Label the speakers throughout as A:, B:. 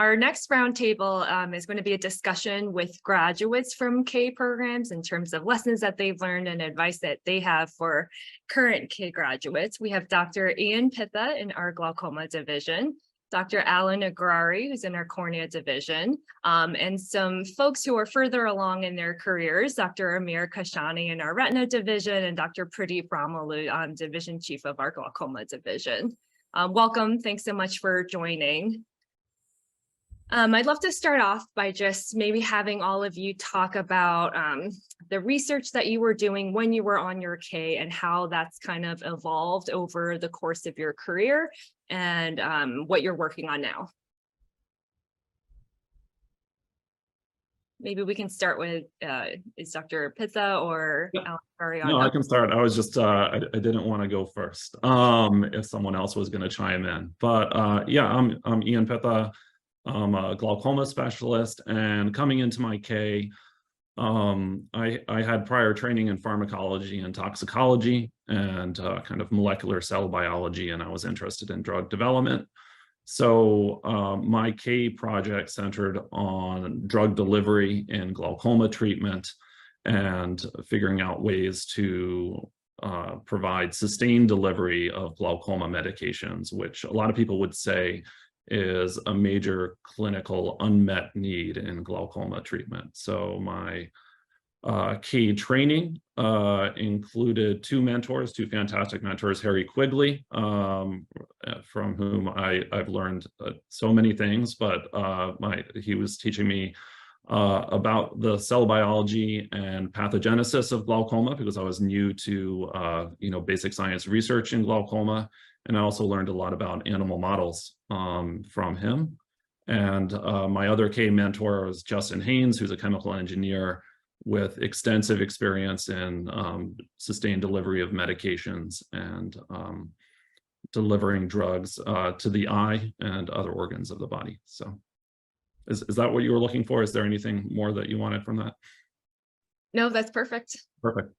A: Our next roundtable is going to be a discussion with graduates from K programs in terms of lessons that they've learned and advice that they have for current K graduates. We have Dr. Ian Pitha in our glaucoma division, Dr. Alan Agrari, who's in our cornea division, and some folks who are further along in their careers, Dr. Amir Kashani in our retina division, and Dr. Pradeep Ramalu, division chief of our glaucoma division. Welcome, thanks so much for joining. I'd love to start off by just maybe having all of you talk about the research that you were doing when you were on your K and how that's kind of evolved over the course of your career and what you're working on now. Maybe we can start with, is Dr. Pitha or Alan Agrari on?
B: No, I can start. I was just, I didn't want to go first if someone else was going to chime in. But yeah, I'm Ian Pitha. I'm a glaucoma specialist, and coming into my K, I had prior training in pharmacology and toxicology and kind of molecular cell biology, and I was interested in drug development. So my K project centered on drug delivery in glaucoma treatment and figuring out ways to provide sustained delivery of glaucoma medications, which a lot of people would say is a major clinical unmet need in glaucoma treatment. So my K training included two fantastic mentors, Harry Quigley, from whom I've learned so many things, but he was teaching me about the cell biology and pathogenesis of glaucoma because I was new to basic science research in glaucoma. And I also learned a lot about animal models from him. And my other K mentor was Justin Haynes, who's a chemical engineer with extensive experience in sustained delivery of medications and delivering drugs to the eye and other organs of the body. So is that what you were looking for? Is there anything more that you wanted from that?
A: No, that's perfect.
B: Perfect.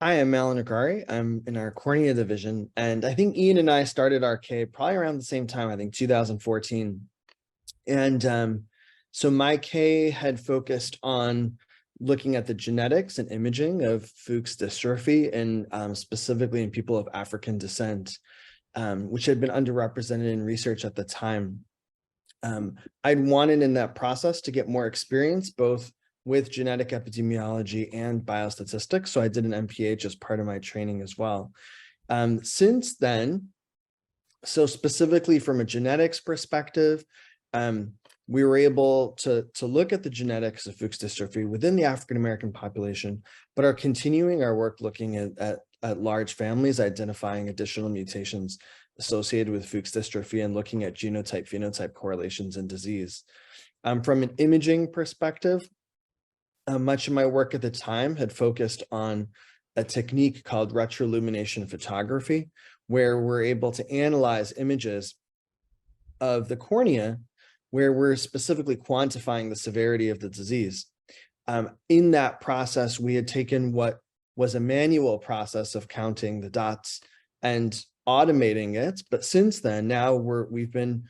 C: Hi, I'm Alan Agrari. I'm in our cornea division, and I think Ian and I started our K probably around the same time, I think 2014. And so my K had focused on looking at the genetics and imaging of Fuchs dystrophy, and specifically in people of African descent, which had been underrepresented in research at the time. I'd wanted in that process to get more experience, both with genetic epidemiology and biostatistics. So I did an MPH as part of my training as well. Since then, so specifically from a genetics perspective, we were able to look at the genetics of Fuchs dystrophy within the African-American population, but are continuing our work looking at large families, identifying additional mutations associated with Fuchs dystrophy and looking at genotype-phenotype correlations in disease. From an imaging perspective, much of my work at the time had focused on a technique called retroillumination photography, where we're able to analyze images of the cornea, where we're specifically quantifying the severity of the disease. In that process, we had taken what was a manual process of counting the dots and automating it. But since then, now we've been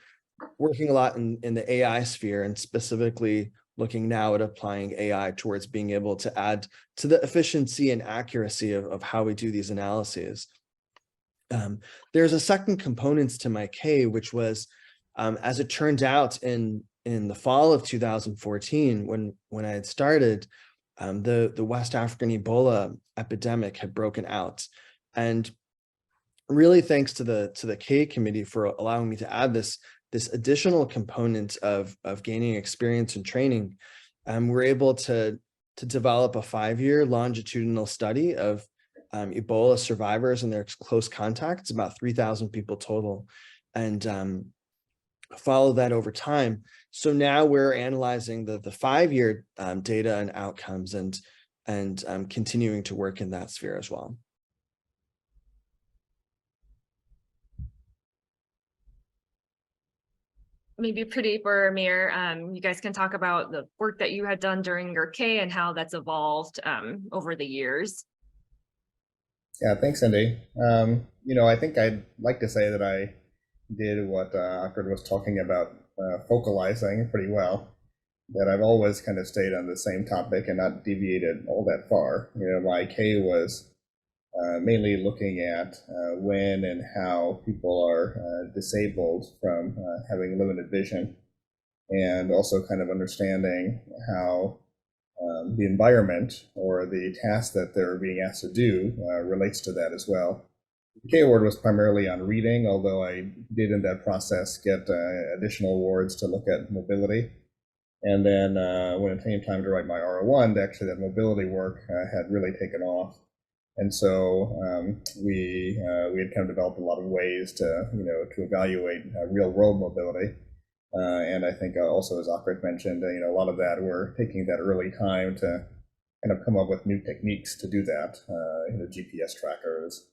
C: working a lot in the AI sphere, and specifically looking now at applying AI towards being able to add to the efficiency and accuracy of how we do these analyses. There's a second component to my K, which was, as it turned out in the fall of 2014, when I had started, the West African Ebola epidemic had broken out. And really thanks to the K committee for allowing me to add this additional component of gaining experience and training, we're able to develop a 5-year longitudinal study of Ebola survivors and their close contacts, about 3,000 people total, and follow that over time. So now we're analyzing the 5-year data and outcomes, and continuing to work in that sphere as well.
A: Maybe Pradeep or Amir, you guys can talk about the work that you had done during your K and how that's evolved over the years.
D: Yeah, thanks, Cindy. I think I'd like to say that I did what Akard was talking about, focalizing pretty well. That I've always kind of stayed on the same topic and not deviated all that far. My K was mainly looking at when and how people are disabled from having limited vision, and also kind of understanding how the environment or the task that they're being asked to do relates to that as well. The K award was primarily on reading, although I did in that process get additional awards to look at mobility. And then when it came time to write my R01, actually that mobility work had really taken off. And so we had kind of developed a lot of ways to evaluate real world mobility. And I think also, as Akrit mentioned, a lot of that we're taking that early time to kind of come up with new techniques to do that. GPS trackers,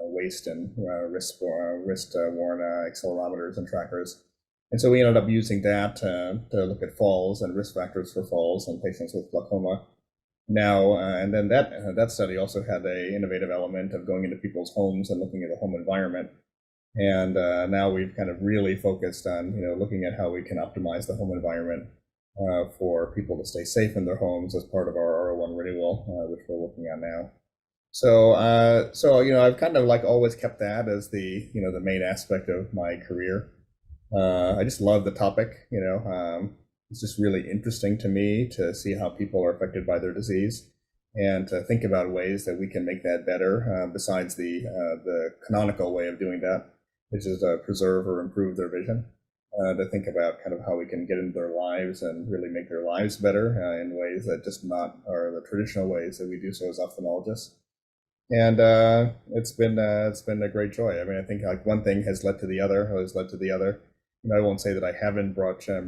D: waist and wrist worn accelerometers and trackers. And so we ended up using that to look at falls and risk factors for falls in patients with glaucoma. Now, and then that study also had an innovative element of going into people's homes and looking at the home environment. And now we've kind of really focused on looking at how we can optimize the home environment for people to stay safe in their homes as part of our R01 renewal, which we're working on now. So I've kind of like always kept that as the the main aspect of my career. I just love the topic. It's just really interesting to me to see how people are affected by their disease, and to think about ways that we can make that better. Besides the canonical way of doing that, which is preserve or improve their vision. To think about kind of how we can get into their lives and really make their lives better in ways that just not are the traditional ways that we do so as ophthalmologists. And it's been a great joy. I mean, I think like one thing has led to the other, I won't say that I haven't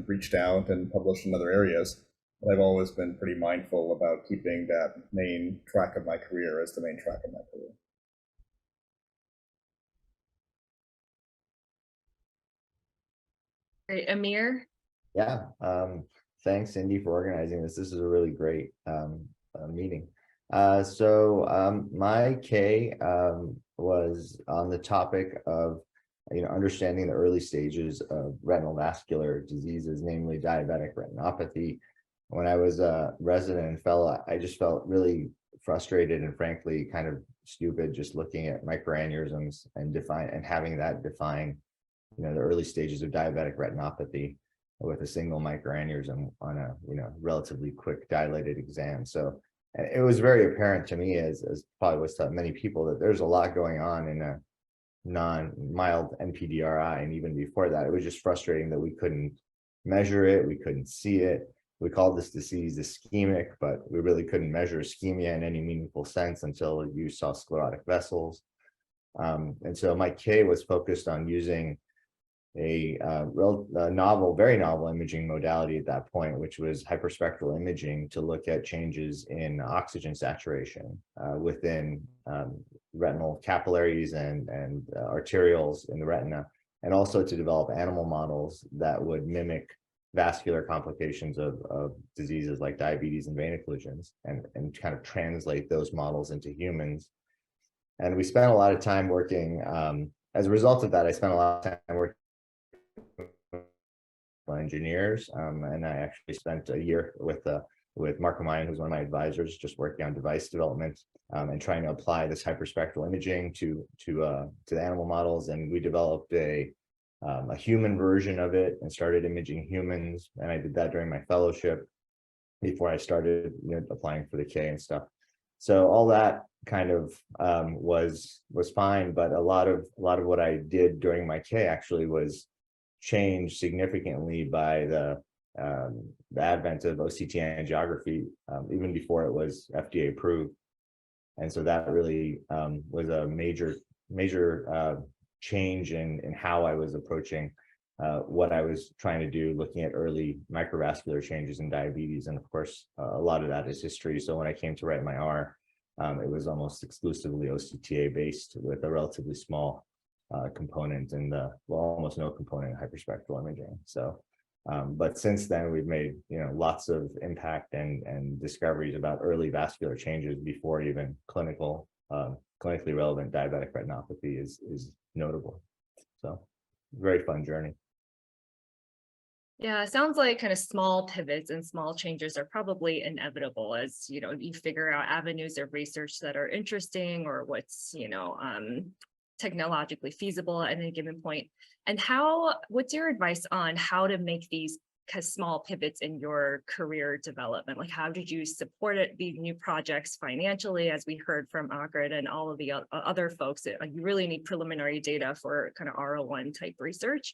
D: reached out and published in other areas, but I've always been pretty mindful about keeping that main track of my career as the main track of my career.
A: Great, Amir.
E: Yeah, thanks, Cindy, for organizing this. This is a really great meeting. So my K was on the topic of understanding the early stages of retinal vascular diseases, namely diabetic retinopathy. When I was a resident and fellow, I just felt really frustrated and frankly kind of stupid just looking at microaneurysms and having that define the early stages of diabetic retinopathy with a single microaneurysm on a relatively quick dilated exam. So it was very apparent to me, as probably was to many people, that there's a lot going on in a non-mild NPDRI. And even before that, it was just frustrating that we couldn't measure it, we couldn't see it. We called this disease ischemic, but we really couldn't measure ischemia in any meaningful sense until you saw sclerotic vessels. And so my K was focused on using a very novel imaging modality at that point, which was hyperspectral imaging, to look at changes in oxygen saturation within retinal capillaries and arterioles in the retina, and also to develop animal models that would mimic vascular complications of diseases like diabetes and vein occlusions, and kind of translate those models into humans. And we spent a lot of time working, as a result of that, I spent a lot of time working engineers, and I actually spent a year with Mark Mayan, who's one of my advisors, just working on device development and trying to apply this hyperspectral imaging to the animal models. And we developed a human version of it and started imaging humans. And I did that during my fellowship before I started applying for the K and stuff. So all that kind of was fine, but a lot of what I did during my K actually was changed significantly by the advent of OCT angiography, even before it was FDA approved. And so that really was a major change in how I was approaching what I was trying to do, looking at early microvascular changes in diabetes. And of course, a lot of that is history. So when I came to write my R, it was almost exclusively OCTA based, with a relatively small component in almost no component in hyperspectral imaging. So, but since then we've made lots of impact and discoveries about early vascular changes before even clinically relevant diabetic retinopathy is notable. So very fun journey.
A: Yeah, it sounds like kind of small pivots and small changes are probably inevitable as, you figure out avenues of research that are interesting or what's, technologically feasible at any given point. And what's your advice on how to make these small pivots in your career development? Like, how did you support these new projects financially? As we heard from Agrid and all of the other folks, you really need preliminary data for kind of R01 type research.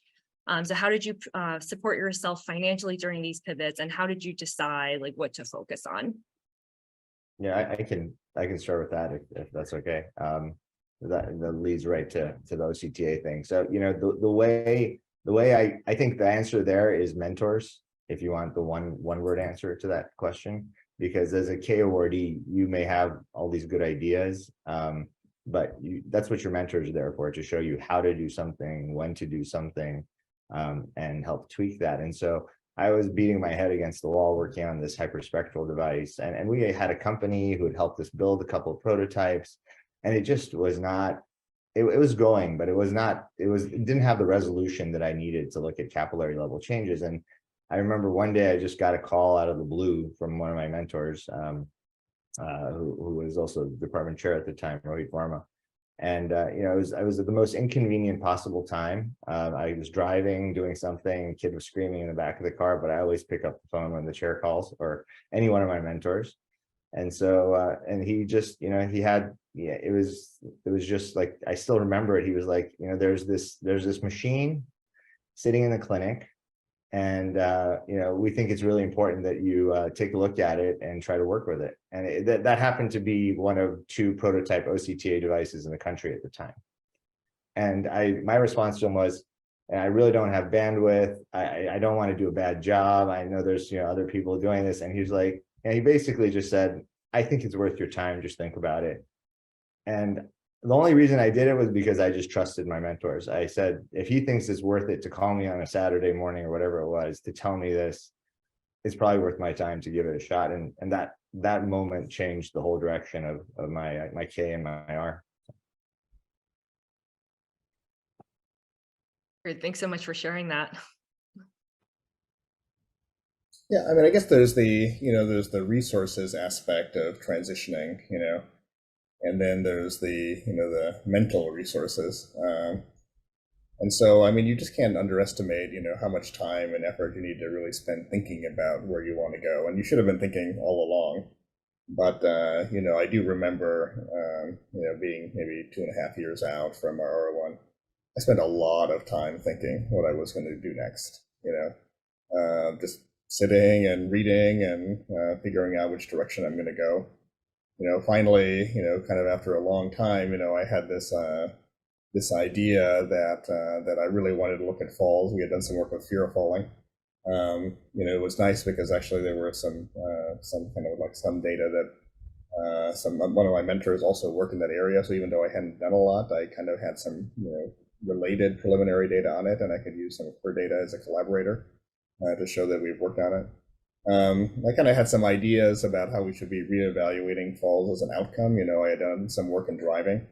A: So how did you support yourself financially during these pivots, and how did you decide like what to focus on?
E: Yeah, I can start with that if that's okay. That leads right to the OCTA thing. So the way I think the answer there is mentors. If you want the one word answer to that question, because as a K awardee, you may have all these good ideas, but that's what your mentors are there for, to show you how to do something, when to do something. And help tweak that. And so I was beating my head against the wall working on this hyperspectral device. And we had a company who had helped us build a couple of prototypes. And it just was not, it was going, but it didn't have the resolution that I needed to look at capillary level changes. And I remember one day I just got a call out of the blue from one of my mentors, who was also the department chair at the time, Rohit Varma. And I was at the most inconvenient possible time. I was driving, doing something, a kid was screaming in the back of the car, but I always pick up the phone when the chair calls, or any one of my mentors. And so and he just, it was just like, I still remember it. He was like, there's this machine sitting in the clinic, and we think it's really important that you take a look at it and try to work with it. And that happened to be one of 2 prototype OCTA devices in the country at the time. And my response to him was, I really don't have bandwidth. I don't want to do a bad job. I know there's other people doing this. And he was like, and he basically just said, I think it's worth your time. Just think about it. And the only reason I did it was because I just trusted my mentors. I said, if he thinks it's worth it to call me on a Saturday morning or whatever it was to tell me this, it's probably worth my time to give it a shot. And that moment changed the whole direction of my K and my R.
A: Great, thanks so much for sharing that.
D: Yeah, I mean, I guess there's the resources aspect of transitioning, and then there's the mental resources. And so, I mean, you just can't underestimate, how much time and effort you need to really spend thinking about where you want to go. And you should have been thinking all along. But, I do remember, being maybe 2.5 years out from our R01, I spent a lot of time thinking what I was going to do next, just sitting and reading and figuring out which direction I'm going to go. Finally, kind of after a long time, I had this idea that I really wanted to look at falls. We had done some work with fear of falling. It was nice because actually there were some kind of like some data that one of my mentors also worked in that area. So even though I hadn't done a lot, I kind of had some related preliminary data on it, and I could use some of her data as a collaborator to show that we've worked on it. I kind of had some ideas about how we should be reevaluating falls as an outcome. I had done some work in driving.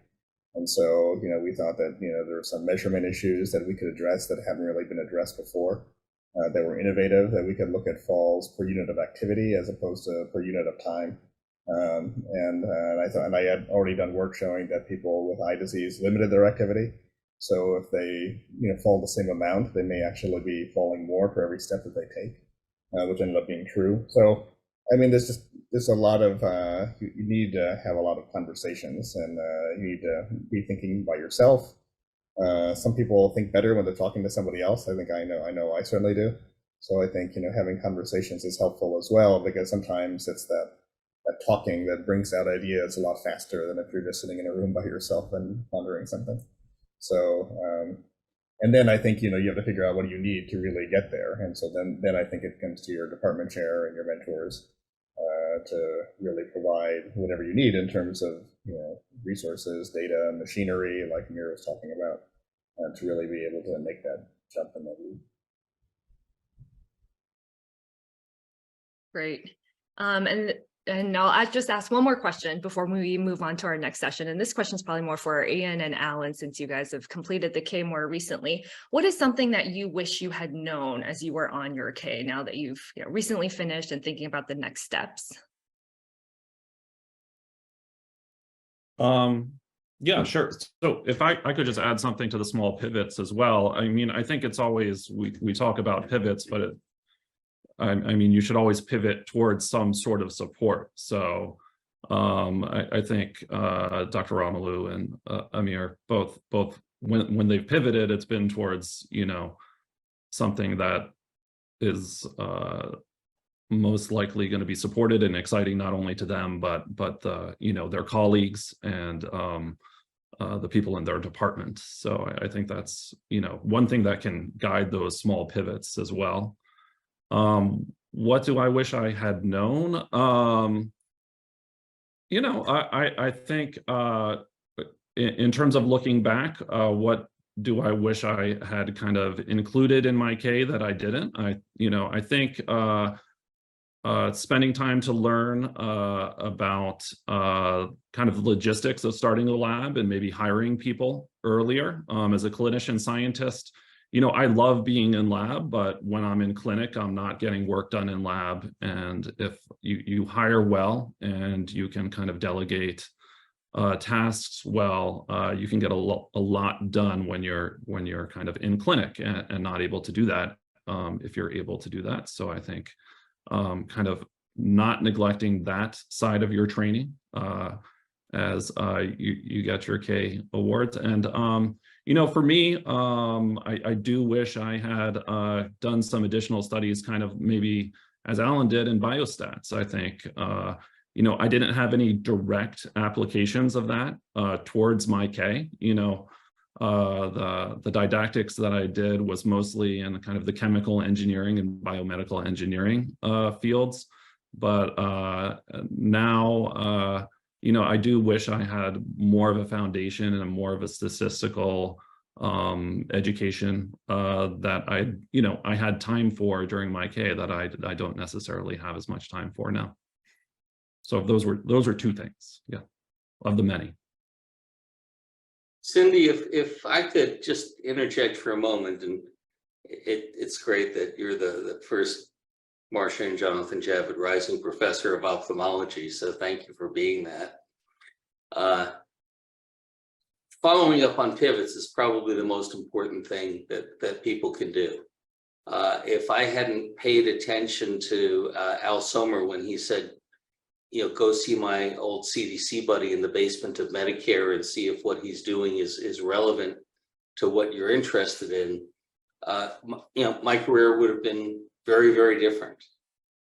D: And so, we thought that, there were some measurement issues that we could address that hadn't really been addressed before, that were innovative, that we could look at falls per unit of activity as opposed to per unit of time. And I had already done work showing that people with eye disease limited their activity. So if they, fall the same amount, they may actually be falling more for every step that they take, which ended up being true. So, I mean, there's a lot of, you need to have a lot of conversations, and you need to be thinking by yourself. Some people think better when they're talking to somebody else. I think I know I certainly do. So I think, having conversations is helpful as well, because sometimes it's that talking that brings out ideas a lot faster than if you're just sitting in a room by yourself and pondering something. So, and then I think, you have to figure out what do you need to really get there. And so then I think it comes to your department chair and your mentors to really provide whatever you need in terms of, resources, data, machinery, like Amir was talking about, to really be able to make that jump in that lead.
A: Great. And And I'll just ask one more question before we move on to our next session. And this question is probably more for Ian and Alan, since you guys have completed the K more recently. What is something that you wish you had known as you were on your K now that you've recently finished and thinking about the next steps?
B: Yeah, sure. So if I could just add something to the small pivots as well. I mean, I think it's always, we talk about pivots, but I mean, you should always pivot towards some sort of support. So I think Dr. Romelu and Amir both when they've pivoted, it's been towards, something that is most likely going to be supported and exciting not only to them, but their colleagues and the people in their department. So I think that's one thing that can guide those small pivots as well. What do I wish I had known? I think in terms of looking back, what do I wish I had kind of included in my K that I didn't? I think spending time to learn about kind of logistics of starting a lab and maybe hiring people earlier. As a clinician scientist, I love being in lab, but when I'm in clinic, I'm not getting work done in lab. And if you hire well and you can kind of delegate tasks well, you can get a lot done when you're kind of in clinic and not able to do that if you're able to do that. So I think kind of not neglecting that side of your training as you get your K awards. And for me, I do wish I had done some additional studies, kind of maybe as Alan did in biostats. I think, I didn't have any direct applications of that towards my K. The didactics that I did was mostly in kind of the chemical engineering and biomedical engineering fields. But now, I do wish I had more of a foundation and more of a statistical education that I had time for during my K that I don't necessarily have as much time for now. So those are two things, yeah, of the many.
F: Cindy, if I could just interject for a moment, and it's great that you're the first Marcia and Jonathan Javid Rising Professor of Ophthalmology, so thank you for being that. Following up on pivots is probably the most important thing that people can do. If I hadn't paid attention to Al Sommer when he said, go see my old CDC buddy in the basement of Medicare and see if what he's doing is relevant to what you're interested in, my career would have been very, very different.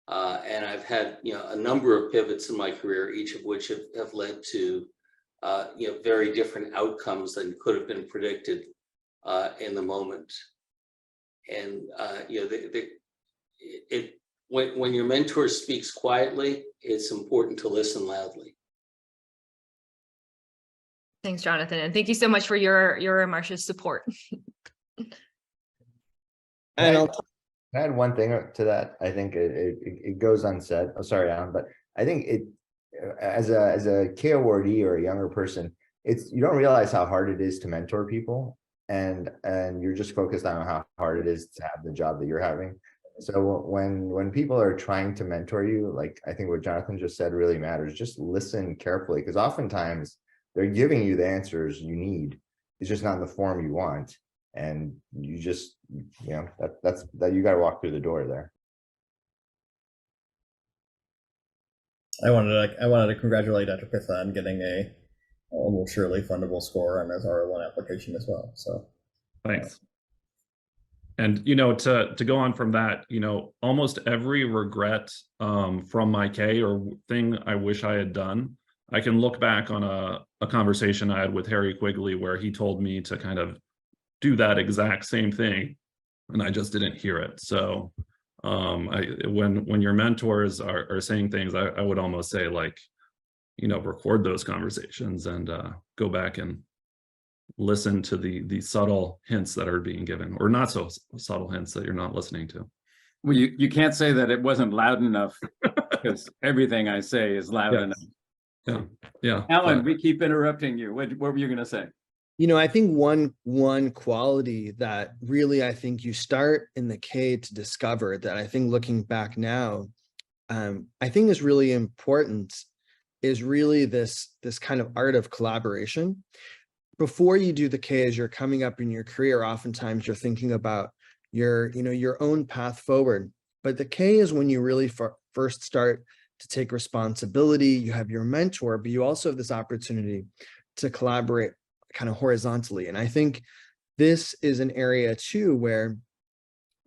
F: And I've had, a number of pivots in my career, each of which have led to, very different outcomes than could have been predicted in the moment. And, when your mentor speaks quietly, it's important to listen loudly.
A: Thanks, Jonathan. And thank you so much for your and Marcia's support.
C: And I'll
E: I had one thing to that. I think it goes unsaid. Oh, sorry, Alan, but I think as a K awardee or a younger person, you don't realize how hard it is to mentor people, and you're just focused on how hard it is to have the job that you're having. So when people are trying to mentor you, like I think what Jonathan just said really matters. Just listen carefully, because oftentimes they're giving you the answers you need. It's just not in the form you want, and you just that's you got to walk through the door there.
D: I wanted to congratulate Dr. Pitha on getting a almost surely fundable score on his R01 application as well. So
B: thanks. And to go on from that, almost every regret from my K or thing I wish I had done, I can look back on a conversation I had with Harry Quigley where he told me to kind of do that exact same thing, and I just didn't hear it. So when your mentors are saying things, I would almost say, like, record those conversations and go back and listen to the subtle hints that are being given, or not so subtle hints that you're not listening to.
G: Well, you can't say that it wasn't loud enough because everything I say is loud
B: Yes.
G: enough.
B: Yeah.
G: Alan,
B: but-
G: we keep interrupting you. What were you gonna say?
C: You know, I think one quality that really I think you start in the K to discover that I think looking back now, I think is really important is really this kind of art of collaboration. Before you do the K, as you're coming up in your career, oftentimes you're thinking about your own path forward. But the K is when you really first start to take responsibility. You have your mentor, but you also have this opportunity to collaborate kind of horizontally. And I think this is an area too, where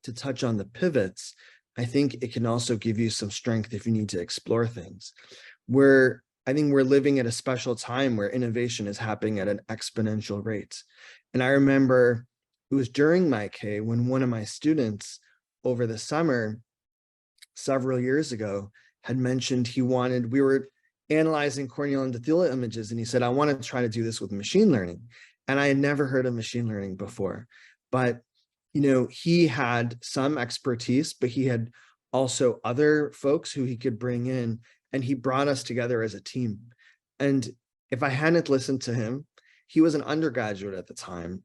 C: to touch on the pivots, I think it can also give you some strength if you need to explore things. I think we're living at a special time where innovation is happening at an exponential rate. And I remember it was during my K when one of my students over the summer, several years ago, had mentioned we were analyzing corneal endothelial images, and he said, I want to try to do this with machine learning. And I had never heard of machine learning before, but he had some expertise, but he had also other folks who he could bring in, and he brought us together as a team. And if I hadn't listened to him, he was an undergraduate at the time,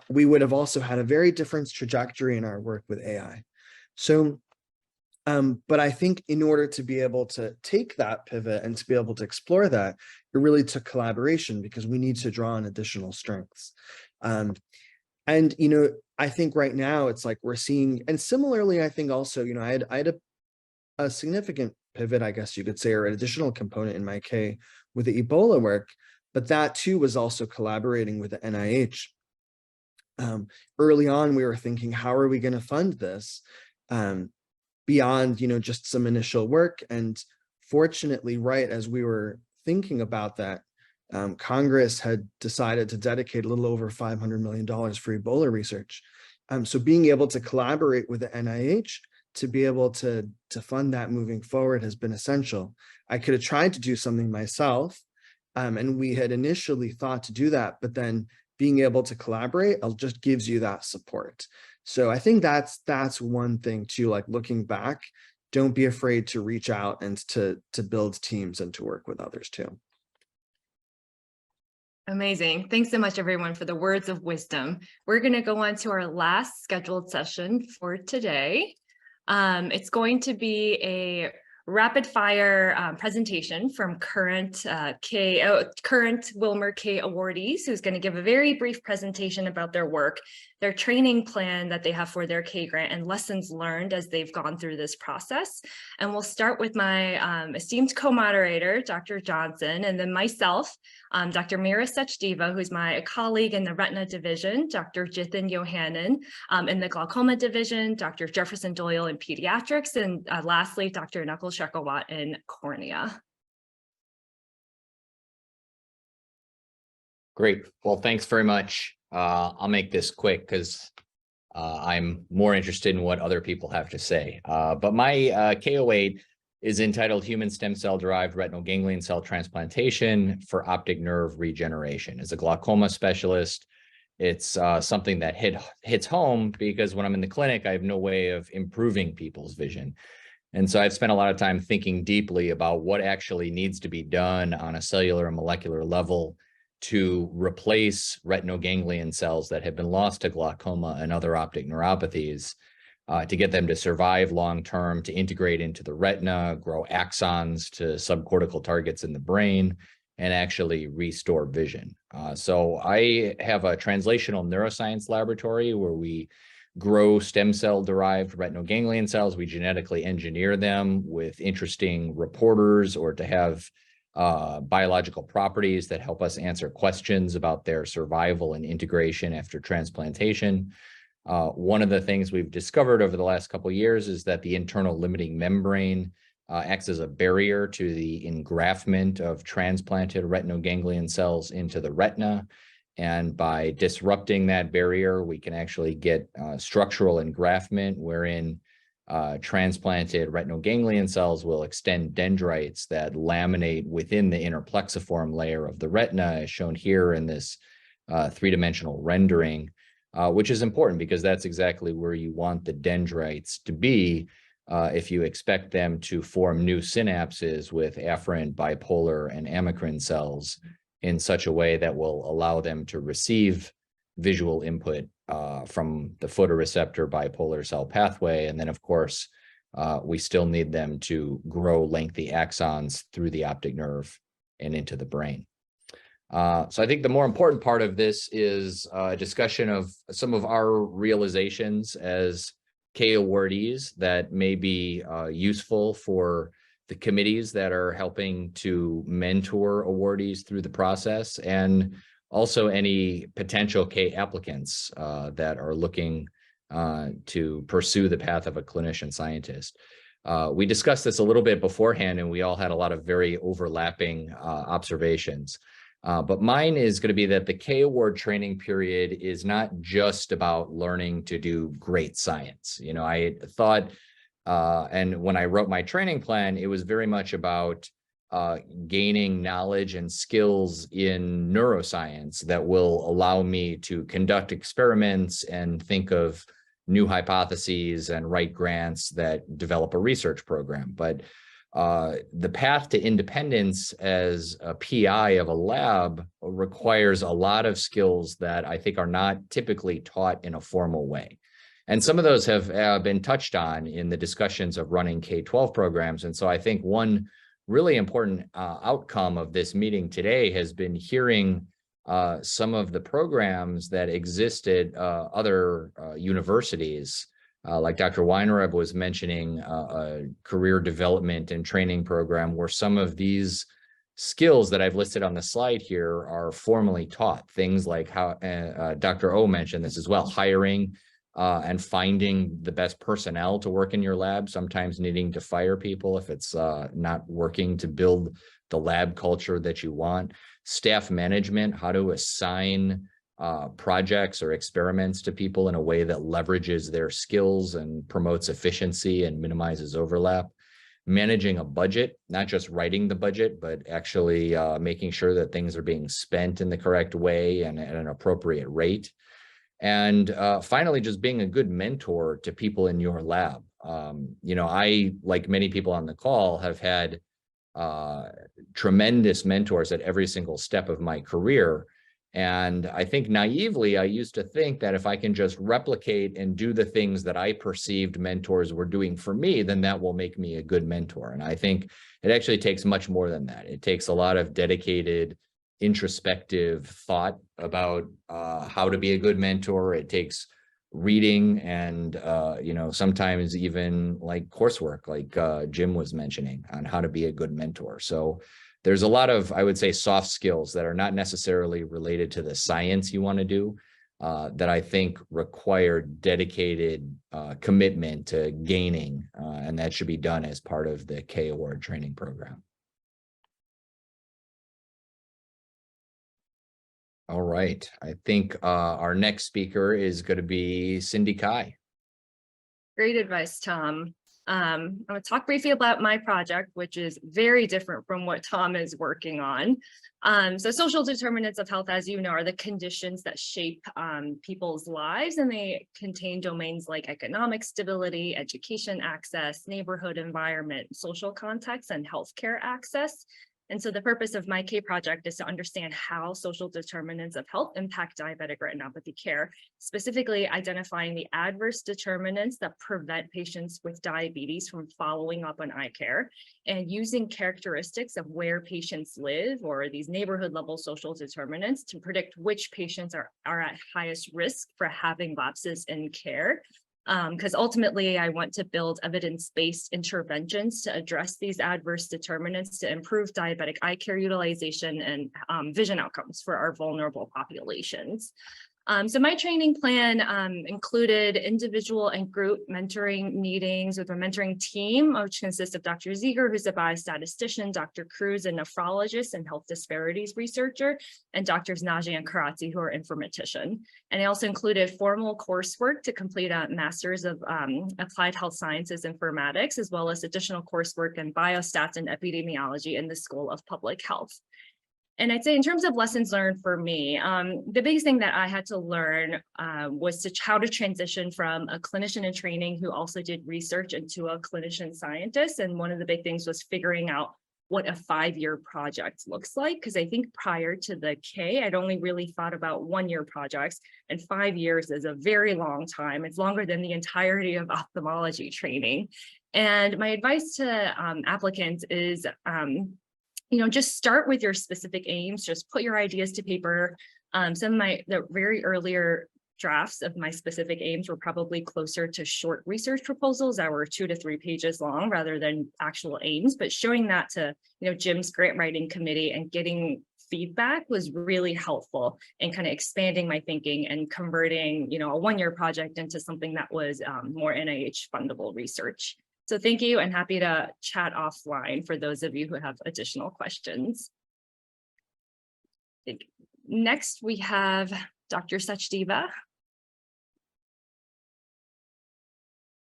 C: we would have also had a very different trajectory in our work with AI. So but I think in order to be able to take that pivot and to be able to explore that, it really took collaboration, because we need to draw on additional strengths. And, I think right now it's like we're seeing, and similarly, I think also, I had a significant pivot, I guess you could say, or an additional component in my K with the Ebola work, but that too was also collaborating with the NIH. Early on, we were thinking, how are we going to fund this? Beyond, just some initial work. And fortunately, right as we were thinking about that, Congress had decided to dedicate a little over $500 million for Ebola research. So being able to collaborate with the NIH to be able to fund that moving forward has been essential. I could have tried to do something myself, and we had initially thought to do that, but then being able to collaborate just gives you that support. So I think that's one thing too, like looking back, don't be afraid to reach out and to build teams and to work with others too.
A: Amazing. Thanks so much, everyone, for the words of wisdom. We're going to go on to our last scheduled session for today. It's going to be a rapid fire presentation from current Wilmer K awardees, who's going to give a very brief presentation about their work, their training plan that they have for their K grant, and lessons learned as they've gone through this process. And we'll start with my esteemed co-moderator, Dr. Johnson, and then myself, Dr. Mira Sachdeva, who's my colleague in the retina division, Dr. Jithan Yohannan in the glaucoma division, Dr. Jefferson Doyle in pediatrics, and lastly, Dr. Nakul Shekhawat in cornea.
H: Great. Well, thanks very much. I'll make this quick because I'm more interested in what other people have to say. But my KO8 is entitled Human Stem Cell Derived Retinal Ganglion Cell Transplantation for Optic Nerve Regeneration. As a glaucoma specialist, it's something that hits home because when I'm in the clinic, I have no way of improving people's vision. And so I've spent a lot of time thinking deeply about what actually needs to be done on a cellular and molecular level to replace retinal ganglion cells that have been lost to glaucoma and other optic neuropathies, to get them to survive long-term, to integrate into the retina, grow axons to subcortical targets in the brain, and actually restore vision. So I have a translational neuroscience laboratory where we grow stem cell derived retinal ganglion cells. We genetically engineer them with interesting reporters or to have biological properties that help us answer questions about their survival and integration after transplantation. One of the things we've discovered over the last couple of years is that the internal limiting membrane acts as a barrier to the engraftment of transplanted retinal ganglion cells into the retina. And by disrupting that barrier, we can actually get structural engraftment wherein transplanted retinal ganglion cells will extend dendrites that laminate within the inner plexiform layer of the retina, as shown here in this three-dimensional rendering, which is important because that's exactly where you want the dendrites to be if you expect them to form new synapses with afferent, bipolar, and amacrine cells in such a way that will allow them to receive visual input from the photoreceptor bipolar cell pathway. And then, of course, we still need them to grow lengthy axons through the optic nerve and into the brain. So I think the more important part of this is a discussion of some of our realizations as K awardees that may be useful for the committees that are helping to mentor awardees through the process, and also any potential K applicants that are looking to pursue the path of a clinician scientist. We discussed this a little bit beforehand, and we all had a lot of very overlapping observations. But mine is going to be that the K Award training period is not just about learning to do great science. You know, I thought, and when I wrote my training plan, it was very much about gaining knowledge and skills in neuroscience that will allow me to conduct experiments and think of new hypotheses and write grants that develop a research program. But the path to independence as a PI of a lab requires a lot of skills that I think are not typically taught in a formal way. And some of those have been touched on in the discussions of running K-12 programs. And so I think one really important outcome of this meeting today has been hearing some of the programs that exist at other universities. Like Dr. Weinreb was mentioning, a career development and training program where some of these skills that I've listed on the slide here are formally taught. Things like how Dr. O mentioned this as well, hiring and finding the best personnel to work in your lab, sometimes needing to fire people if it's not working to build the lab culture that you want. Staff management, how to assign projects or experiments to people in a way that leverages their skills and promotes efficiency and minimizes overlap. Managing a budget, not just writing the budget, but actually making sure that things are being spent in the correct way and at an appropriate rate. And finally, just being a good mentor to people in your lab. You know, I, like many people on the call, have had tremendous mentors at every single step of my career. And I think naively, I used to think that if I can just replicate and do the things that I perceived mentors were doing for me, then that will make me a good mentor. And I think it actually takes much more than that. It takes a lot of dedicated, introspective thought about how to be a good mentor. It takes reading and, you know, sometimes even like coursework, like Jim was mentioning, on how to be a good mentor. So there's a lot of, I would say, soft skills that are not necessarily related to the science you want to do, that I think require dedicated commitment to gaining, and that should be done as part of the K Award training program. All right, I think our next speaker is going to be Cindy Kai.
A: Great advice, Tom. I'm going to talk briefly about my project, which is very different from what Tom is working on. So social determinants of health, as you know, are the conditions that shape people's lives, and they contain domains like economic stability, education access, neighborhood environment, social context, and healthcare access. And so the purpose of my K project is to understand how social determinants of health impact diabetic retinopathy care, specifically identifying the adverse determinants that prevent patients with diabetes from following up on eye care, and using characteristics of where patients live, or these neighborhood level social determinants, to predict which patients are at highest risk for having lapses in care. Because ultimately I want to build evidence-based interventions to address these adverse determinants to improve diabetic eye care utilization and vision outcomes for our vulnerable populations. So my training plan included individual and group mentoring meetings with a mentoring team, which consists of Dr. Ziegler, who's a biostatistician, Dr. Cruz, a nephrologist and health disparities researcher, and Drs. Najee and Karatzi, who are informatician. And I also included formal coursework to complete a Master's of Applied Health Sciences Informatics, as well as additional coursework in biostats and epidemiology in the School of Public Health. And I'd say in terms of lessons learned for me, the biggest thing that I had to learn was how to transition from a clinician in training who also did research into a clinician scientist. And one of the big things was figuring out what a 5-year project looks like. Because I think prior to the K, I'd only really thought about 1-year projects, and 5 years is a very long time. It's longer than the entirety of ophthalmology training. And my advice to applicants is, just start with your specific aims, just put your ideas to paper. Some of the very earlier drafts of my specific aims were probably closer to short research proposals that were 2 to 3 pages long rather than actual aims, but showing that to, Jim's grant writing committee and getting feedback was really helpful in kind of expanding my thinking and converting, a 1-year project into something that was more NIH fundable research. So thank you, and happy to chat offline for those of you who have additional questions. Next, we have Dr. Sachdeva.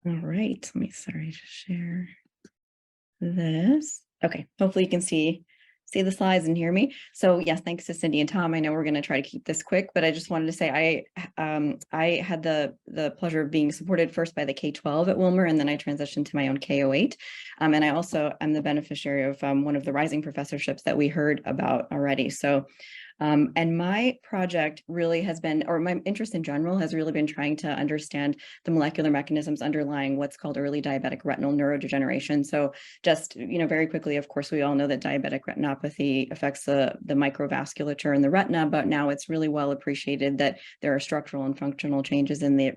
I: All right, let me just share this. Okay, hopefully you can see the slides and hear me. So yes, thanks to Cindy and Tom. I know we're going to try to keep this quick, but I just wanted to say I had the pleasure of being supported first by the K-12 at Wilmer, and then I transitioned to my own K-08. And I also am the beneficiary of one of the rising professorships that we heard about already. So and my project really has been, or my interest in general has really been trying to understand the molecular mechanisms underlying what's called early diabetic retinal neurodegeneration. So just, very quickly, of course, we all know that diabetic retinopathy affects the microvasculature in the retina, but now it's really well appreciated that there are structural and functional changes in the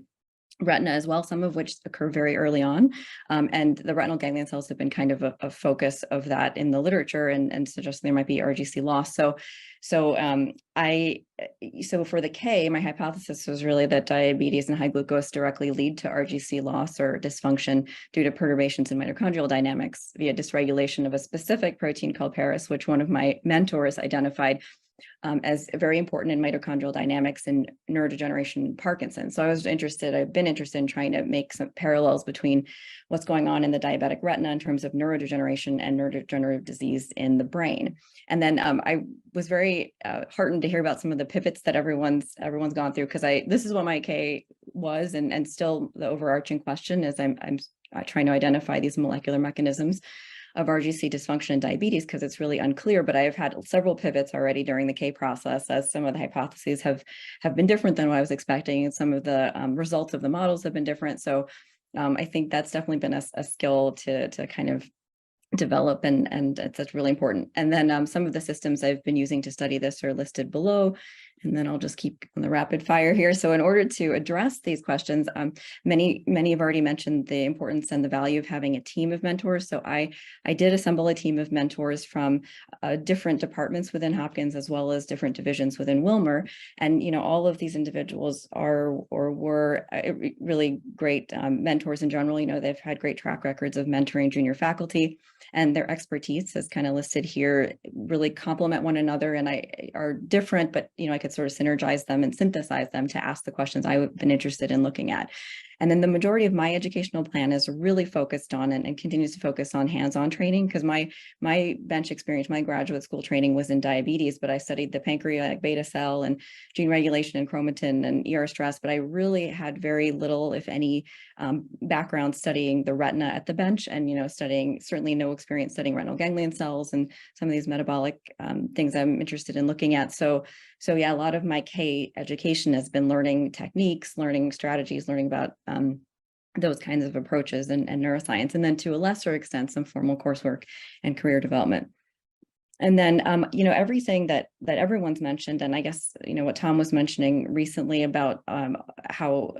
I: retina as well, some of which occur very early on. And the retinal ganglion cells have been kind of a focus of that in the literature and suggest there might be RGC loss. So for the K, my hypothesis was really that diabetes and high glucose directly lead to RGC loss or dysfunction due to perturbations in mitochondrial dynamics via dysregulation of a specific protein called Paris, which one of my mentors identified as very important in mitochondrial dynamics and neurodegeneration in Parkinson's. So I've been interested in trying to make some parallels between what's going on in the diabetic retina in terms of neurodegeneration and neurodegenerative disease in the brain. And then I was very heartened to hear about some of the pivots that everyone's gone through, because this is what my K was, and still the overarching question is I'm trying to identify these molecular mechanisms of RGC dysfunction and diabetes, because it's really unclear, but I have had several pivots already during the K process, as some of the hypotheses have been different than what I was expecting, and some of the results of the models have been different. So I think that's definitely been a skill to kind of develop, and that's really important. And then some of the systems I've been using to study this are listed below, and then I'll just keep on the rapid fire here. So in order to address these questions, many have already mentioned the importance and the value of having a team of mentors. So I did assemble a team of mentors from different departments within Hopkins, as well as different divisions within Wilmer. And all of these individuals are or were really great mentors in general. They've had great track records of mentoring junior faculty, and their expertise, as kind of listed here, really complement one another and are different, but I could sort of synergize them and synthesize them to ask the questions I've been interested in looking at. And then the majority of my educational plan is really focused on and continues to focus on hands-on training, because my bench experience, my graduate school training was in diabetes, but I studied the pancreatic beta cell and gene regulation and chromatin and ER stress, but I really had very little, if any, background studying the retina at the bench, and certainly no experience studying retinal ganglion cells and some of these metabolic things I'm interested in looking at. So yeah, a lot of my K education has been learning techniques, learning strategies, learning about those kinds of approaches and neuroscience, and then to a lesser extent, some formal coursework and career development. And then, everything that everyone's mentioned, and I guess, what Tom was mentioning recently about how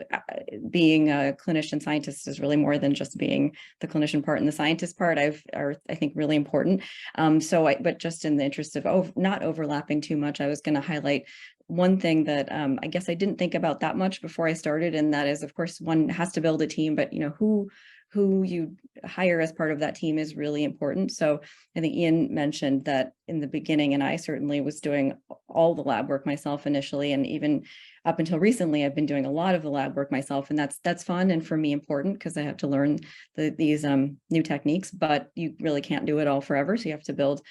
I: being a clinician scientist is really more than just being the clinician part and the scientist part, are, I think, really important. But just in the interest of not overlapping too much, I was going to highlight one thing that I guess I didn't think about that much before I started, and that is, of course, one has to build a team, but who who you hire as part of that team is really important. So I think Ian mentioned that in the beginning, and I certainly was doing all the lab work myself initially, and even up until recently, I've been doing a lot of the lab work myself, and that's fun and for me important because I have to learn these new techniques. But you really can't do it all forever, so you have to build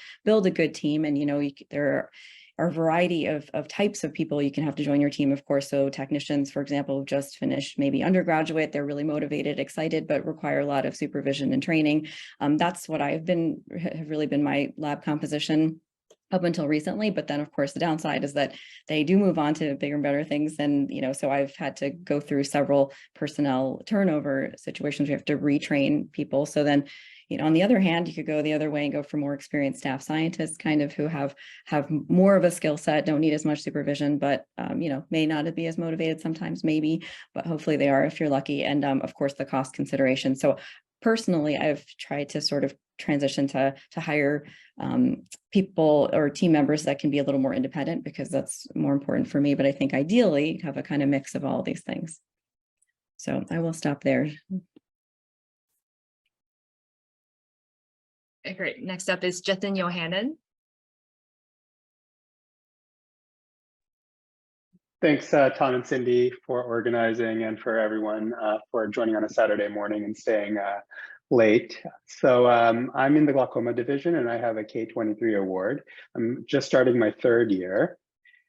I: a good team. And there are a variety of types of people you can have to join your team, of course. So technicians, for example, who've just finished maybe undergraduate, they're really motivated, excited, but require a lot of supervision and training. That's what have really been my lab composition up until recently. But then of course the downside is that they do move on to bigger and better things. And, so I've had to go through several personnel turnover situations. We have to retrain people. So then, on the other hand, you could go the other way and go for more experienced staff scientists, kind of who have more of a skill set, don't need as much supervision, but, may not be as motivated sometimes, maybe, but hopefully they are if you're lucky. And of course, the cost consideration. So personally, I've tried to sort of transition to hire people or team members that can be a little more independent, because that's more important for me. But I think ideally have a kind of mix of all these things. So I will stop there.
A: Okay, great. Next up is Jiten Yohannan.
J: Thanks, Tom and Cindy, for organizing, and for everyone for joining on a Saturday morning and staying late. So I'm in the glaucoma division, and I have a K23 award. I'm just starting my third year.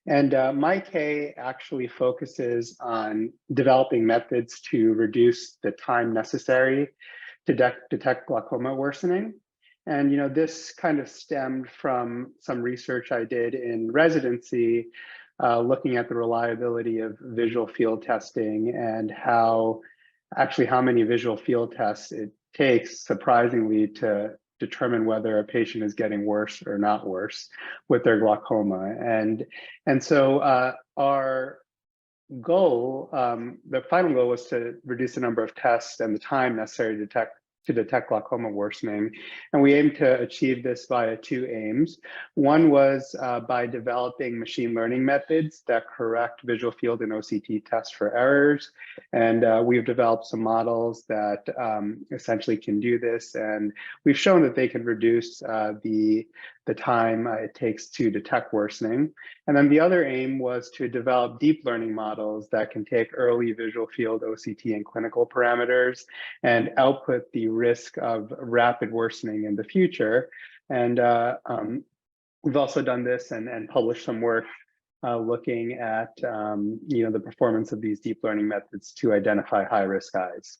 J: And my K actually focuses on developing methods to reduce the time necessary to detect glaucoma worsening. And this kind of stemmed from some research I did in residency, looking at the reliability of visual field testing and how many visual field tests it takes, surprisingly, to determine whether a patient is getting worse or not worse with their glaucoma. And so our goal, the final goal, was to reduce the number of tests and the time necessary to detect glaucoma worsening. And we aim to achieve this via two aims. One was by developing machine learning methods that correct visual field and OCT tests for errors. And we've developed some models that essentially can do this. And we've shown that they can reduce the time it takes to detect worsening. And then the other aim was to develop deep learning models that can take early visual field, OCT, and clinical parameters and output the risk of rapid worsening in the future. And we've also done this and published some work looking at the performance of these deep learning methods to identify high-risk eyes.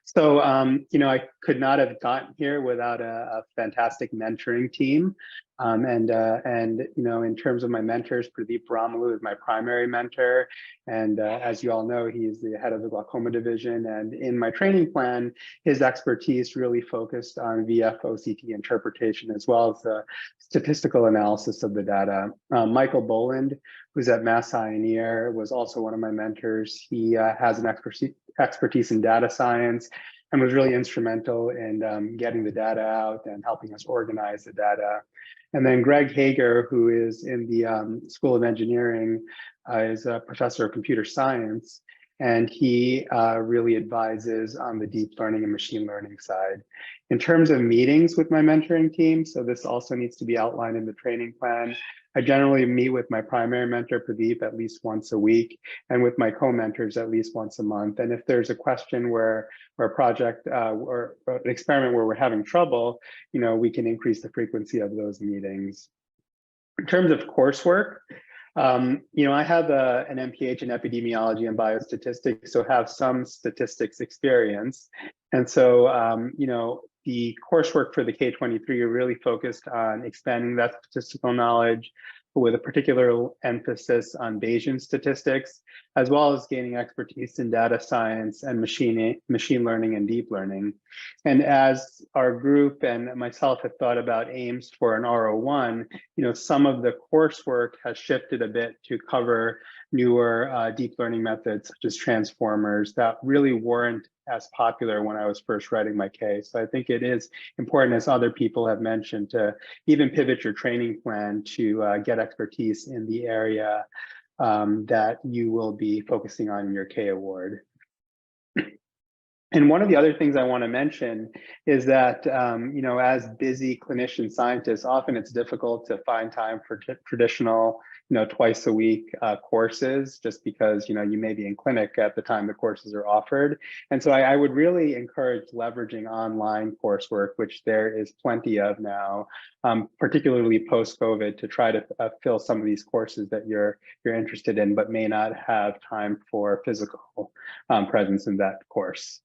J: So, I could not have gotten here without a fantastic mentoring team. And in terms of my mentors, Pradeep Ramalu is my primary mentor. And as you all know, he is the head of the glaucoma division. And in my training plan, his expertise really focused on VF OCT interpretation, as well as the statistical analysis of the data. Michael Boland, who's at Mass Eye and Ear, was also one of my mentors. He has an expertise in data science and was really instrumental in getting the data out and helping us organize the data. And then Greg Hager, who is in the School of Engineering, is a professor of computer science, and he really advises on the deep learning and machine learning side. In terms of meetings with my mentoring team, so this also needs to be outlined in the training plan, I generally meet with my primary mentor, Pradeep, at least once a week, and with my co-mentors at least once a month. And if there's a question or a project or an experiment where we're having trouble, we can increase the frequency of those meetings. In terms of coursework, I have an MPH in epidemiology and biostatistics, so have some statistics experience. And so, the coursework for the K23 are really focused on expanding that statistical knowledge with a particular emphasis on Bayesian statistics, as well as gaining expertise in data science and machine learning and deep learning. And as our group and myself have thought about aims for an R01, some of the coursework has shifted a bit to cover newer deep learning methods, such as transformers, that really weren't as popular when I was first writing my case. So I think it is important, as other people have mentioned, to even pivot your training plan to get expertise in the area that you will be focusing on in your K award. And one of the other things I want to mention is that, you know, as busy clinician scientists, often it's difficult to find time for traditional, you know, twice a week courses, just because, you know, you may be in clinic at the time the courses are offered. And so I would really encourage leveraging online coursework, which there is plenty of now, particularly post-COVID, to try to fill some of these courses that you're interested in, but may not have time for physical presence in that course.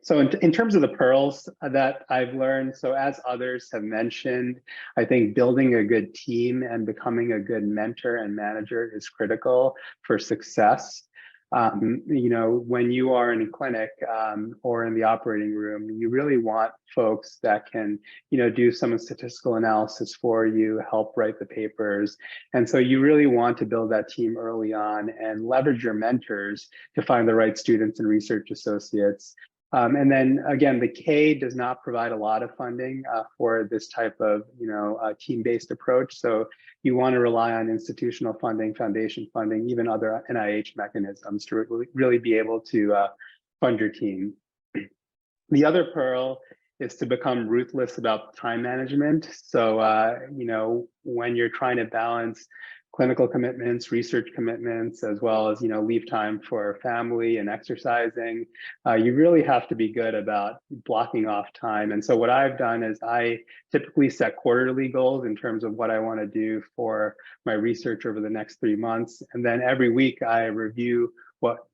J: So in terms of the pearls that I've learned, so as others have mentioned, I think building a good team and becoming a good mentor and manager is critical for success. You know, when you are in a clinic or in the operating room, you really want folks that can, you know, do some statistical analysis for you, help write the papers. And so you really want to build that team early on and leverage your mentors to find the right students and research associates. And then again, the K does not provide a lot of funding for this type of, you know, team-based approach. So you want to rely on institutional funding, foundation funding, even other NIH mechanisms to really be able to fund your team. The other pearl is to become ruthless about time management. So, you know, when you're trying to balance clinical commitments, research commitments, as well as, you know, leave time for family and exercising, you really have to be good about blocking off time. And so what I've done is I typically set quarterly goals in terms of what I want to do for my research over the next 3 months. And then every week I review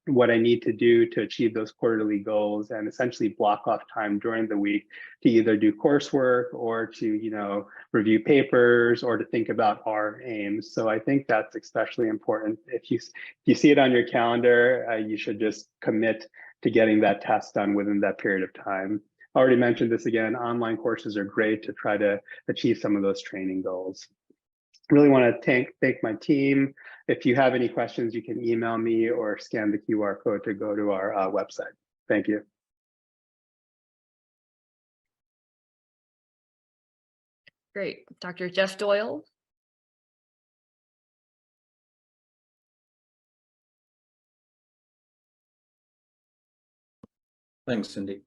J: what I need to do to achieve those quarterly goals, and essentially block off time during the week to either do coursework or to, you know, review papers or to think about our aims. So I think that's especially important. If you see it on your calendar, you should just commit to getting that task done within that period of time. I already mentioned this again, online courses are great to try to achieve some of those training goals. Really want to thank my team. If you have any questions, you can email me or scan the QR code to go to our website. Thank you.
A: Great. Dr. Jeff Doyle.
K: Thanks, Cindy.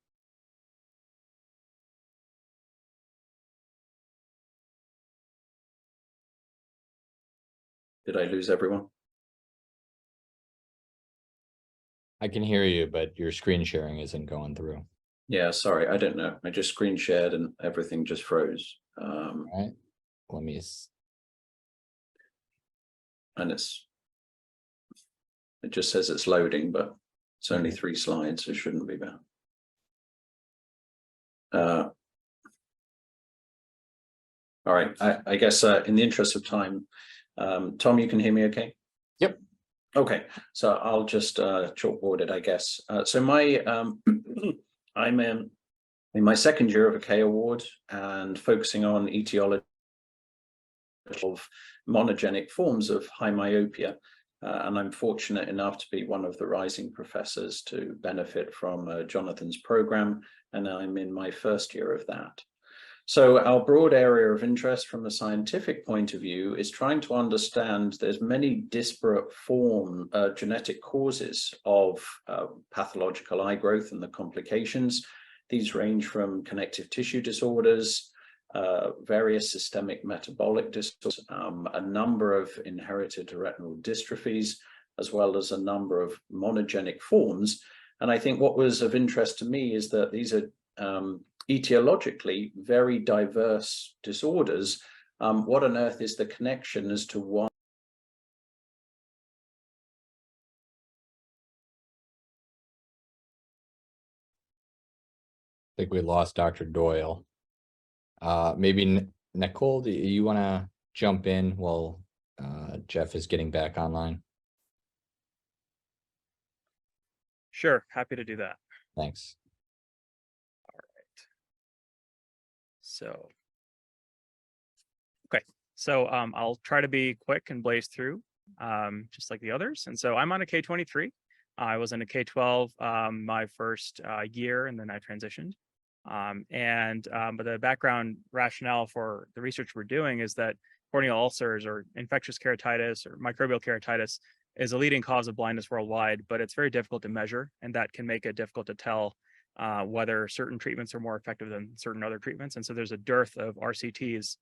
K: Did I lose everyone?
H: I can hear you, but your screen sharing isn't going through.
K: Yeah, sorry, I don't know. I just screen shared and everything just froze.
H: All right, let me.
K: And it just says it's loading, but it's only 3 slides, so it shouldn't be bad. All right, I guess in the interest of time, Tom, you can hear me okay?
H: Yep.
K: Okay, so I'll just chalkboard it, I guess. So my I'm in my second year of a K award and focusing on etiology of monogenic forms of high myopia. And I'm fortunate enough to be one of the rising professors to benefit from Jonathan's program, and I'm in my first year of that. So our broad area of interest from a scientific point of view is trying to understand there's many disparate genetic causes of pathological eye growth and the complications. These range from connective tissue disorders, various systemic metabolic disorders, a number of inherited retinal dystrophies, as well as a number of monogenic forms. And I think what was of interest to me is that these are etiologically very diverse disorders. What on earth is the connection as to why?
H: I think we lost Dr. Doyle. Maybe Nicole, do you want to jump in while Jeff is getting back online?
L: Sure, happy to do that.
H: Thanks.
L: All right. So, okay, so I'll try to be quick and blaze through, just like the others. And so I'm on a K23. I was in a K12 my first year, and then I transitioned. But the background rationale for the research we're doing is that corneal ulcers or infectious keratitis or microbial keratitis is a leading cause of blindness worldwide, but it's very difficult to measure, and that can make it difficult to tell whether certain treatments are more effective than certain other treatments. And so there's a dearth of RCTs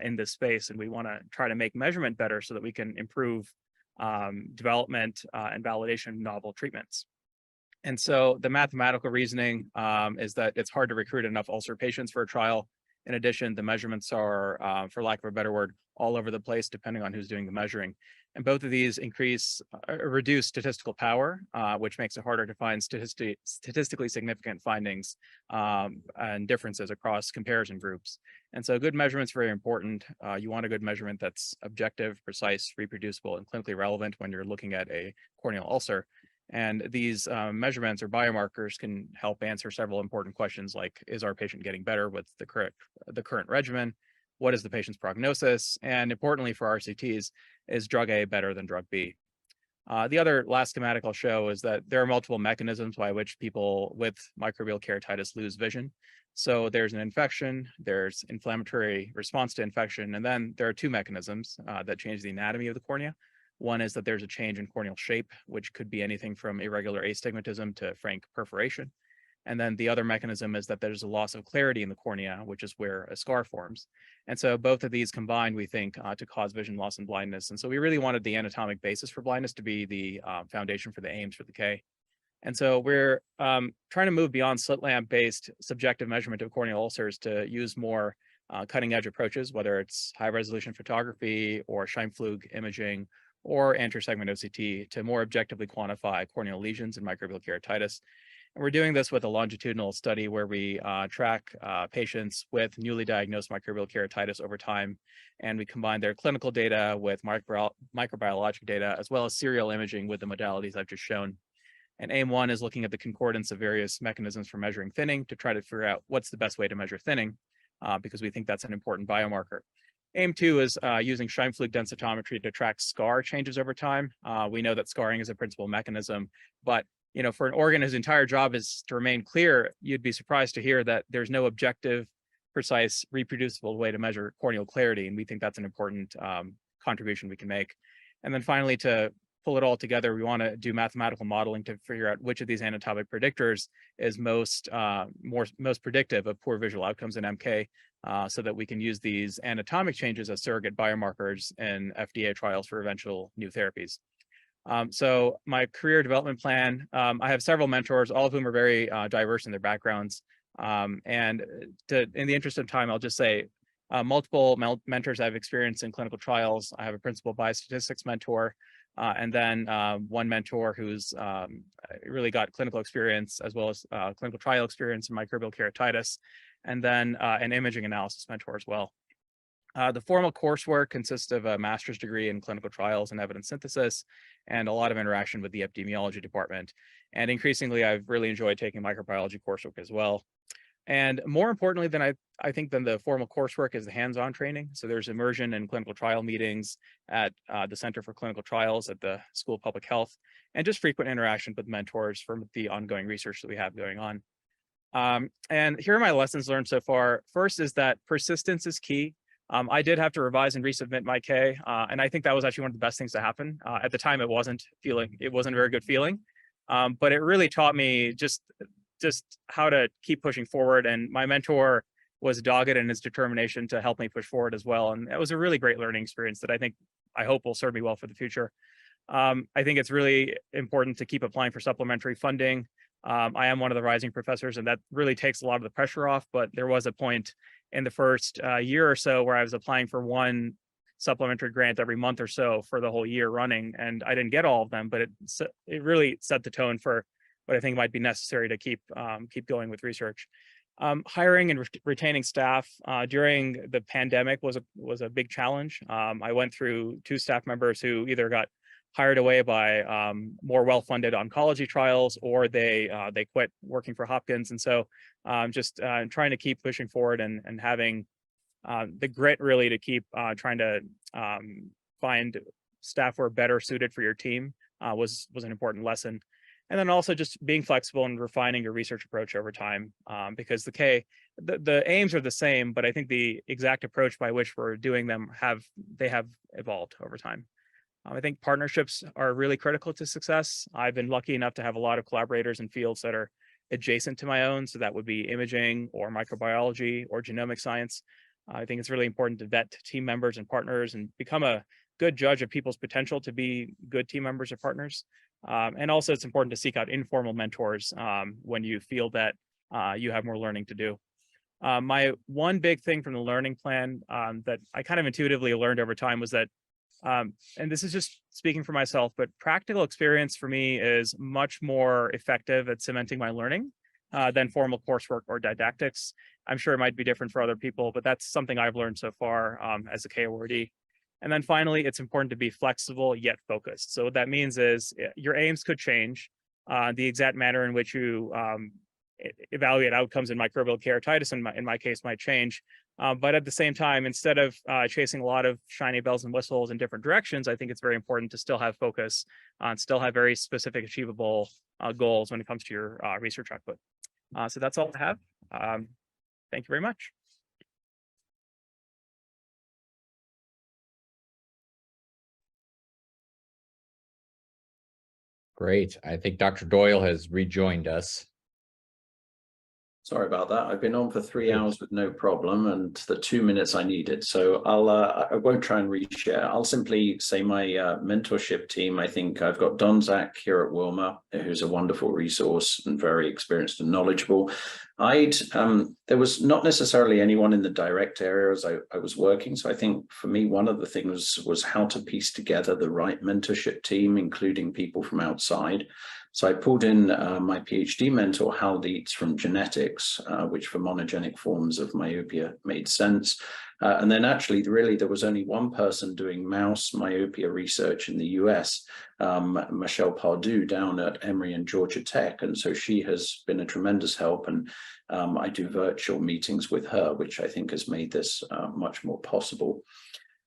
L: in this space, and we want to try to make measurement better so that we can improve development and validation of novel treatments. And so the mathematical reasoning is that it's hard to recruit enough ulcer patients for a trial. In addition, the measurements are, for lack of a better word, all over the place, depending on who's doing the measuring. And both of these reduce statistical power, which makes it harder to find statistically significant findings and differences across comparison groups. And so good measurement is very important. You want a good measurement that's objective, precise, reproducible, and clinically relevant when you're looking at a corneal ulcer. And these measurements or biomarkers can help answer several important questions like, is our patient getting better with the current regimen? What is the patient's prognosis? And importantly for RCTs, is drug A better than drug B? The other last schematic I'll show is that there are multiple mechanisms by which people with microbial keratitis lose vision. So there's an infection, there's inflammatory response to infection, and then there are two mechanisms that change the anatomy of the cornea. One is that there's a change in corneal shape, which could be anything from irregular astigmatism to frank perforation. And then the other mechanism is that there's a loss of clarity in the cornea, which is where a scar forms. And so both of these combined, we think, to cause vision loss and blindness. And so we really wanted the anatomic basis for blindness to be the foundation for the aims for the K. And so we're trying to move beyond slit lamp based subjective measurement of corneal ulcers to use more cutting edge approaches, whether it's high resolution photography or Scheimpflug imaging or anterior segment OCT to more objectively quantify corneal lesions in microbial keratitis. And we're doing this with a longitudinal study where we track patients with newly diagnosed microbial keratitis over time, and we combine their clinical data with microbiologic data, as well as serial imaging with the modalities I've just shown. And aim one is looking at the concordance of various mechanisms for measuring thinning to try to figure out what's the best way to measure thinning, because we think that's an important biomarker. Aim two is using Scheimpflug densitometry to track scar changes over time. We know that scarring is a principal mechanism, but for an organ whose entire job is to remain clear, you'd be surprised to hear that there's no objective, precise, reproducible way to measure corneal clarity. And we think that's an important contribution we can make. And then finally, to pull it all together, we want to do mathematical modeling to figure out which of these anatomic predictors is most predictive of poor visual outcomes in MK, so that we can use these anatomic changes as surrogate biomarkers in FDA trials for eventual new therapies. So my career development plan, I have several mentors, all of whom are very diverse in their backgrounds. And in the interest of time, I'll just say multiple mentors I've experienced in clinical trials. I have a principal biostatistics mentor, and then one mentor who's really got clinical experience as well as clinical trial experience in microbial keratitis, and then an imaging analysis mentor as well. The formal coursework consists of a master's degree in clinical trials and evidence synthesis, and a lot of interaction with the epidemiology department. And increasingly, I've really enjoyed taking microbiology coursework as well. And more importantly than I think than the formal coursework is the hands-on training. So there's immersion in clinical trial meetings at the Center for Clinical Trials at the School of Public Health, and just frequent interaction with mentors from the ongoing research that we have going on. And here are my lessons learned so far. First is that persistence is key. I did have to revise and resubmit my K, and I think that was actually one of the best things to happen. At the time, it wasn't a very good feeling, but it really taught me just how to keep pushing forward. And my mentor was dogged in his determination to help me push forward as well. And that was a really great learning experience that I hope will serve me well for the future. I think it's really important to keep applying for supplementary funding. I am one of the rising professors, and that really takes a lot of the pressure off. But there was a point in the first year or so where I was applying for one supplementary grant every month or so for the whole year running, and I didn't get all of them, but it really set the tone for what I think might be necessary to keep going with research. Hiring and retaining staff during the pandemic was a big challenge. I went through 2 staff members who either got hired away by more well-funded oncology trials, or they quit working for Hopkins. And so just trying to keep pushing forward and having the grit really to keep trying to find staff who are better suited for your team was an important lesson. And then also just being flexible and refining your research approach over time, because the aims are the same, but I think the exact approach by which we're doing them have evolved over time. I think partnerships are really critical to success. I've been lucky enough to have a lot of collaborators in fields that are adjacent to my own. So that would be imaging or microbiology or genomic science. I think it's really important to vet team members and partners and become a good judge of people's potential to be good team members or partners. And also it's important to seek out informal mentors when you feel that you have more learning to do. My one big thing from the learning plan that I kind of intuitively learned over time was that, and this is just speaking for myself, but practical experience for me is much more effective at cementing my learning than formal coursework or didactics. I'm sure it might be different for other people, but that's something I've learned so far as a K awardee. And then finally, it's important to be flexible yet focused. So what that means is your aims could change. The exact manner in which you evaluate outcomes in microbial keratitis, in my case, might change. But at the same time, instead of chasing a lot of shiny bells and whistles in different directions, I think it's very important to still have focus and still have very specific, achievable goals when it comes to your research output. So that's all I have. Thank you very much.
H: Great. I think Dr. Doyle has rejoined us.
K: Sorry about that. I've been on for 3 hours with no problem, and the 2 minutes I needed. So I won't try and reshare. I'll simply say my mentorship team. I think I've got Don Zach here at Wilmer, who's a wonderful resource and very experienced and knowledgeable. There was not necessarily anyone in the direct areas I was working. So I think for me, one of the things was how to piece together the right mentorship team, including people from outside. So I pulled in my PhD mentor, Hal Dietz from genetics, which for monogenic forms of myopia made sense. And then actually, really, there was only one person doing mouse myopia research in the US, Michelle Pardue down at Emory and Georgia Tech. And so she has been a tremendous help. And I do virtual meetings with her, which I think has made this much more possible.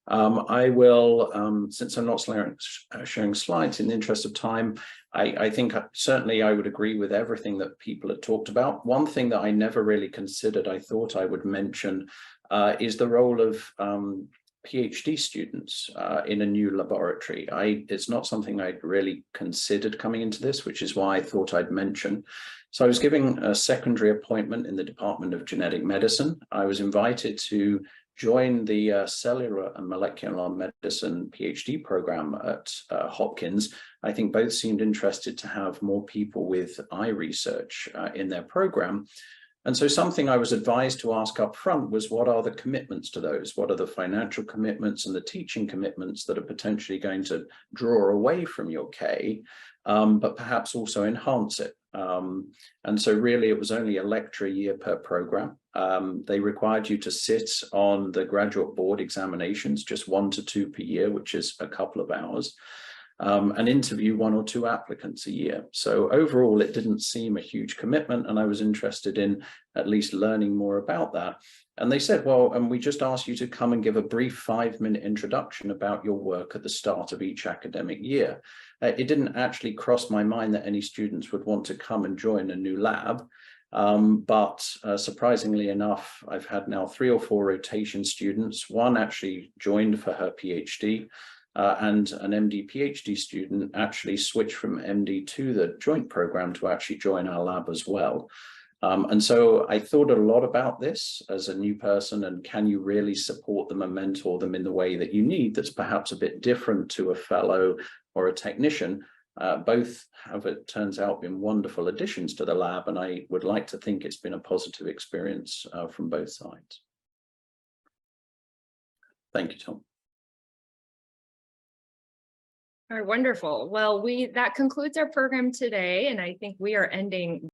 K: I will, since I'm not showing slides, in the interest of time, I think certainly I would agree with everything that people had talked about. One thing that I never really considered, I thought I would mention, is the role of PhD students in a new laboratory. It's not something I'd really considered coming into this, which is why I thought I'd mention. So I was given a secondary appointment in the Department of Genetic Medicine. I was invited to join the cellular and molecular medicine PhD program at Hopkins. I think both seemed interested to have more people with eye research in their program. And so something I was advised to ask up front was, what are the commitments to those? What are the financial commitments and the teaching commitments that are potentially going to draw away from your K, but perhaps also enhance it? And so really it was only a lecture a year per program. They required you to sit on the graduate board examinations, just 1 to 2 per year, which is a couple of hours, and interview 1 or 2 applicants a year. So overall, it didn't seem a huge commitment, and I was interested in at least learning more about that. And they said, well, and we just asked you to come and give a brief 5-minute introduction about your work at the start of each academic year. It didn't actually cross my mind that any students would want to come and join a new lab. But surprisingly enough, I've had now 3 or 4 rotation students. One actually joined for her PhD, and an MD PhD student actually switched from MD to the joint program to actually join our lab as well. And so I thought a lot about this as a new person, and can you really support them and mentor them in the way that you need, that's perhaps a bit different to a fellow or a technician. Both have, it turns out, been wonderful additions to the lab, and I would like to think it's been a positive experience from both sides. Thank you, Tom.
A: All right, wonderful. Well, that concludes our program today, and I think we are ending